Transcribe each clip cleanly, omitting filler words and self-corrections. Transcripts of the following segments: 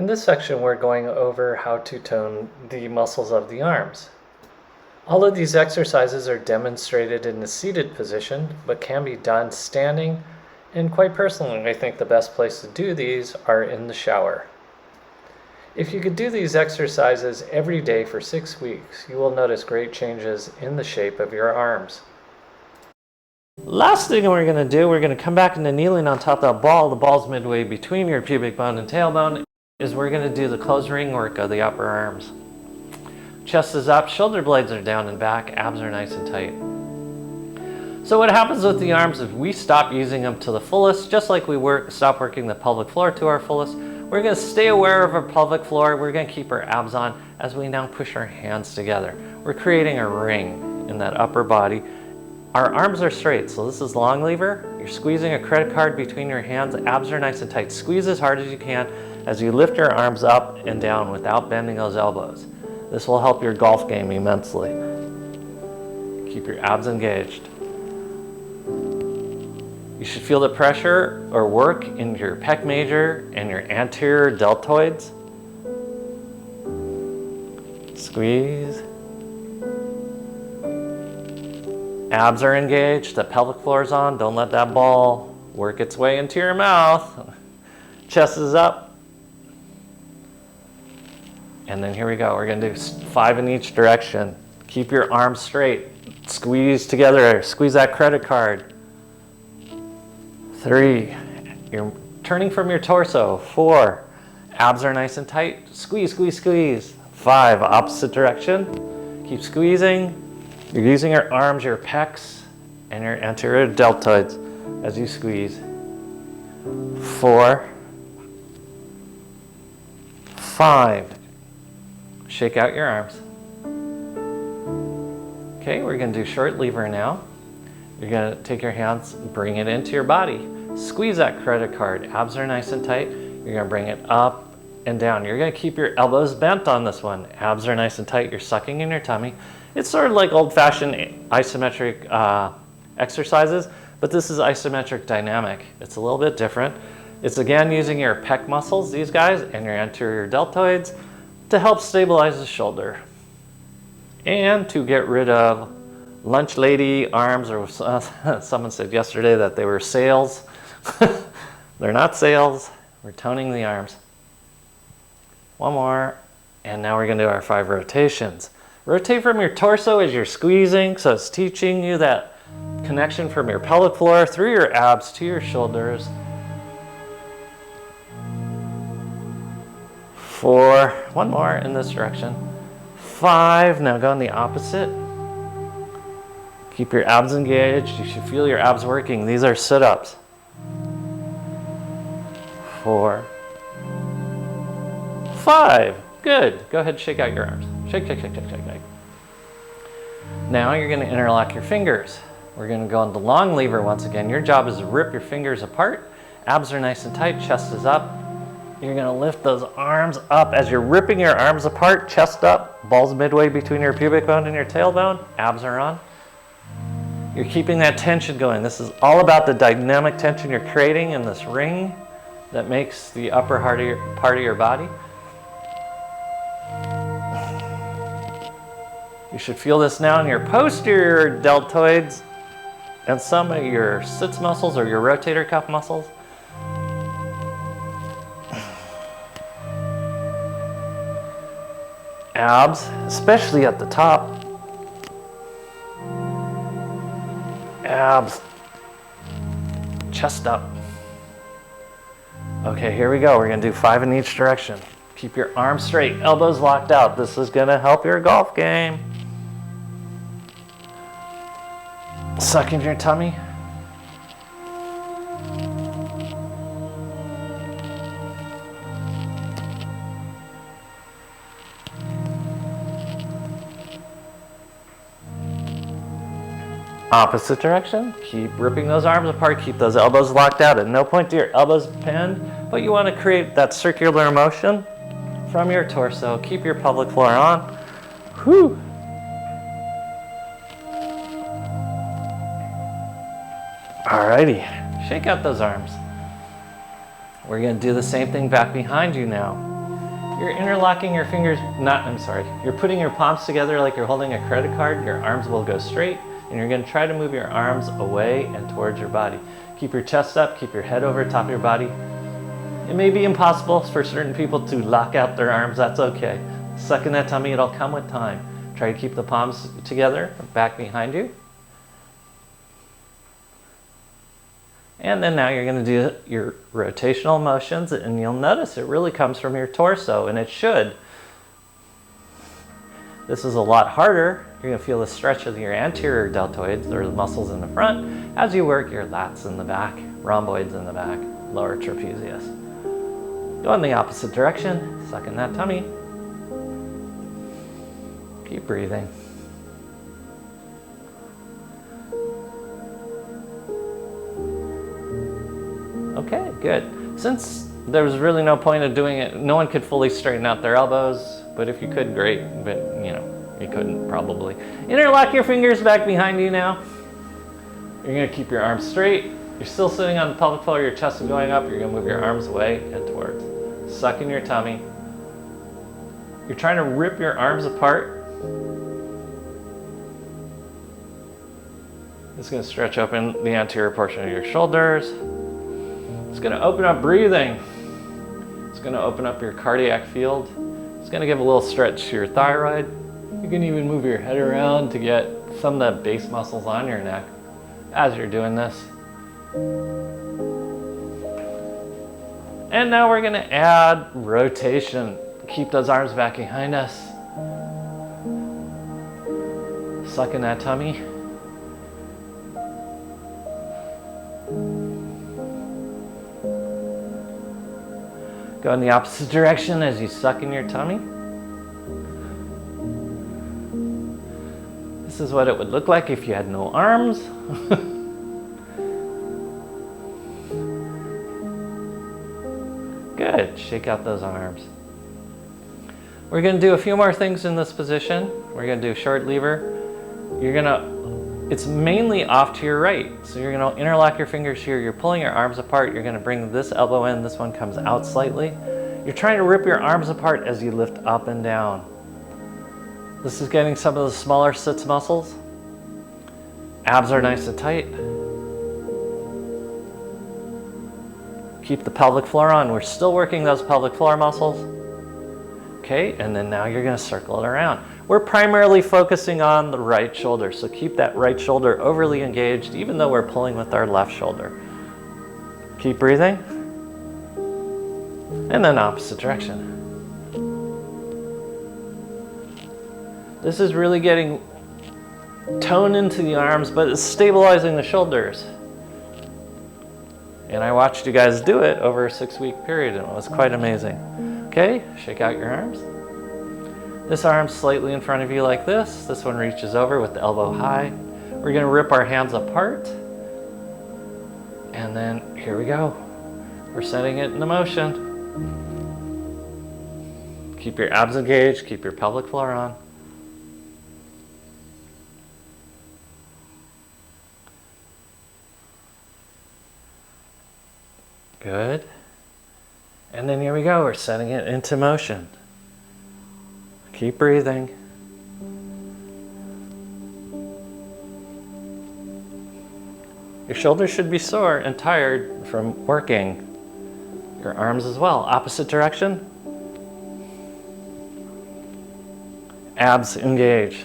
In this section, we're going over how to tone the muscles of the arms. All of these exercises are demonstrated in the seated position, but can be done standing. And quite personally, I think the best place to do these are in the shower. If you could do these exercises every day for 6 weeks, you will notice great changes in the shape of your arms. Last thing we're going to do, we're going to come back into kneeling on top of that ball. The ball's midway between your pubic bone and tailbone. Is we're going to do the closed ring work of the upper arms. Chest is up, shoulder blades are down and back, abs are nice and tight. So what happens with the arms if we stop using them to the fullest, just like we stop working the pelvic floor to our fullest, we're going to stay aware of our pelvic floor. We're going to keep our abs on as we now push our hands together. We're creating a ring in that upper body. Our arms are straight, so this is long lever. You're squeezing a credit card between your hands, abs are nice and tight. Squeeze as hard as you can as you lift your arms up and down without bending those elbows. This will help your golf game immensely. Keep your abs engaged. You should feel the pressure or work in your pec major and your anterior deltoids. Squeeze. Abs are engaged, the pelvic floor is on. Don't let that ball work its way into your mouth. Chest is up. And then here we go. We're going to do 5 in each direction. Keep your arms straight. Squeeze together. Squeeze that credit card. 3. You're turning from your torso. 4. Abs are nice and tight. Squeeze, squeeze, squeeze. 5. Opposite direction. Keep squeezing. You're using your arms, your pecs, and your anterior deltoids as you squeeze. 4. 5. Shake out your arms. Okay, we're going to do short lever now. You're going to take your hands, bring it into your body. Squeeze that credit card. Abs are nice and tight. You're going to bring it up and down. You're going to keep your elbows bent on this one. Abs are nice and tight. You're sucking in your tummy. It's sort of like old-fashioned isometric exercises, but this is isometric dynamic. It's a little bit different. It's again using your pec muscles, these guys, and your anterior deltoids to help stabilize the shoulder and to get rid of lunch lady arms, or someone said yesterday that they were sails. They're not sails. We're toning the arms. One more, and now we're going to do our 5 rotations. Rotate from your torso as you're squeezing, so it's teaching you that connection from your pelvic floor through your abs to your shoulders. 4, one more in this direction. 5, now go in the opposite. Keep your abs engaged. You should feel your abs working. These are sit-ups. 4, 5, good. Go ahead, shake out your arms. Shake, shake, shake, shake, shake, shake. Now you're gonna interlock your fingers. We're gonna go into long lever once again. Your job is to rip your fingers apart. Abs are nice and tight, chest is up. You're going to lift those arms up as you're ripping your arms apart, chest up, balls midway between your pubic bone and your tailbone, abs are on. You're keeping that tension going. This is all about the dynamic tension you're creating in this ring that makes the upper part of your body. You should feel this now in your posterior deltoids and some of your sits muscles or your rotator cuff muscles. Abs, especially at the top. Abs. Chest up. Okay, here we go. We're going to do 5 in each direction. Keep your arms straight, elbows locked out. This is going to help your golf game. Suck in your tummy. Opposite direction. Keep ripping those arms apart. Keep those elbows locked out. At no point do your elbows bend, but you want to create that circular motion from your torso. Keep your pelvic floor on. Whew. Alrighty, shake out those arms. We're going to do the same thing back behind you now. You're interlocking your fingers, you're putting your palms together like you're holding a credit card. Your arms will go straight, and you're gonna try to move your arms away and towards your body. Keep your chest up, keep your head over top of your body. It may be impossible for certain people to lock out their arms, that's okay. Suck in that tummy, it'll come with time. Try to keep the palms together, back behind you. And then now you're going to do your rotational motions, and you'll notice it really comes from your torso, and it should. This is a lot harder. You're going to feel the stretch of your anterior deltoids, or the muscles in the front, as you work your lats in the back, rhomboids in the back, lower trapezius. Go in the opposite direction, suck in that tummy. Keep breathing. Okay, good. Since there was really no point of doing it, no one could fully straighten out their elbows, but if you could, great, but you couldn't probably. Interlock your fingers back behind you now. You're gonna keep your arms straight. You're still sitting on the pelvic floor, your chest is going up, you're gonna move your arms away and towards. Suck in your tummy. You're trying to rip your arms apart. It's gonna stretch open the anterior portion of your shoulders. It's going to open up breathing. It's going to open up your cardiac field. It's going to give a little stretch to your thyroid. You can even move your head around to get some of the base muscles on your neck as you're doing this. And now we're going to add rotation. Keep those arms back behind us. Suck in that tummy. Go in the opposite direction as you suck in your tummy. This is what it would look like if you had no arms. Good, shake out those arms. We're gonna do a few more things in this position. We're gonna do short lever. It's mainly off to your right. So you're gonna interlock your fingers here. You're pulling your arms apart. You're gonna bring this elbow in. This one comes out slightly. You're trying to rip your arms apart as you lift up and down. This is getting some of the smaller sits muscles. Abs are nice and tight. Keep the pelvic floor on. We're still working those pelvic floor muscles. Okay, and then now you're gonna circle it around. We're primarily focusing on the right shoulder, so keep that right shoulder overly engaged even though we're pulling with our left shoulder. Keep breathing. And then opposite direction. This is really getting tone into the arms, but it's stabilizing the shoulders. And I watched you guys do it over a 6-week period, and it was quite amazing. Okay, shake out your arms. This arm's slightly in front of you like this. This one reaches over with the elbow high. We're gonna rip our hands apart. And then here we go. We're setting it into motion. Keep your abs engaged, keep your pelvic floor on. Good. And then here we go, we're setting it into motion. Keep breathing. Your shoulders should be sore and tired from working. Your arms as well. Opposite direction. Abs engaged.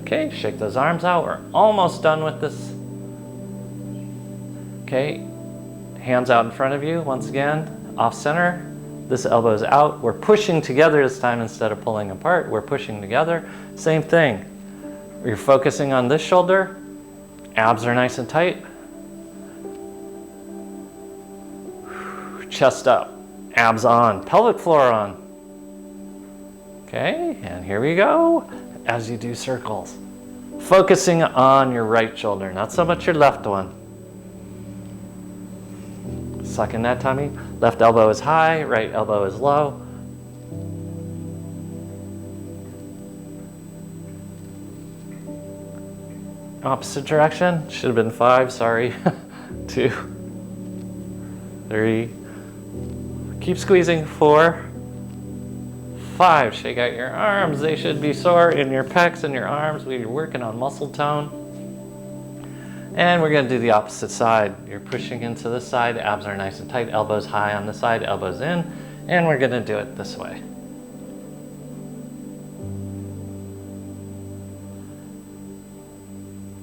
Okay, shake those arms out. We're almost done with this. Okay, hands out in front of you once again, off center. This elbow's out. We're pushing together this time instead of pulling apart. We're pushing together. Same thing. You're focusing on this shoulder. Abs are nice and tight. Chest up. Abs on. Pelvic floor on. Okay, and here we go as you do circles. Focusing on your right shoulder, not so much your left one. Suck in that tummy. Left elbow is high, right elbow is low. Opposite direction. Should have been 5, sorry. 2, 3, Keep squeezing. 4, 5. Shake out your arms. They should be sore in your pecs and your arms. We're working on muscle tone. And we're going to do the opposite side. You're pushing into this side. Abs are nice and tight. Elbows high on the side, elbows in. And we're going to do it this way.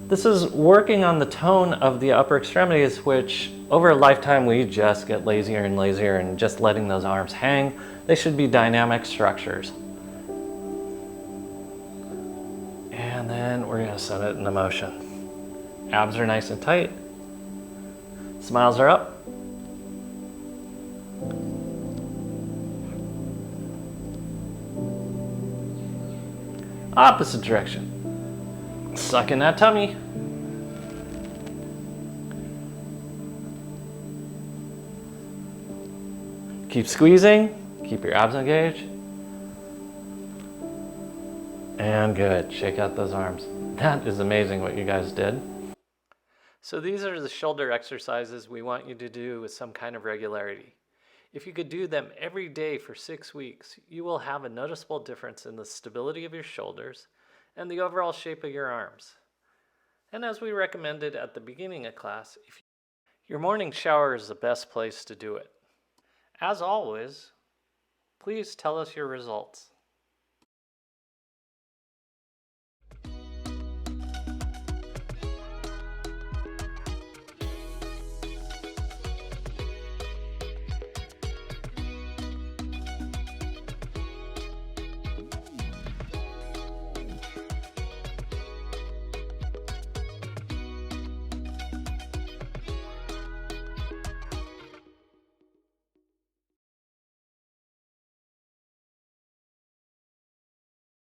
This is working on the tone of the upper extremities, which over a lifetime we just get lazier and lazier and just letting those arms hang. They should be dynamic structures. And then we're going to set it into motion. Abs are nice and tight. Smiles are up. Opposite direction. Suck in that tummy. Keep squeezing. Keep your abs engaged. And good. Shake out those arms. That is amazing what you guys did. So these are the shoulder exercises we want you to do with some kind of regularity. If you could do them every day for 6 weeks, you will have a noticeable difference in the stability of your shoulders and the overall shape of your arms. And as we recommended at the beginning of class, your morning shower is the best place to do it. As always, please tell us your results.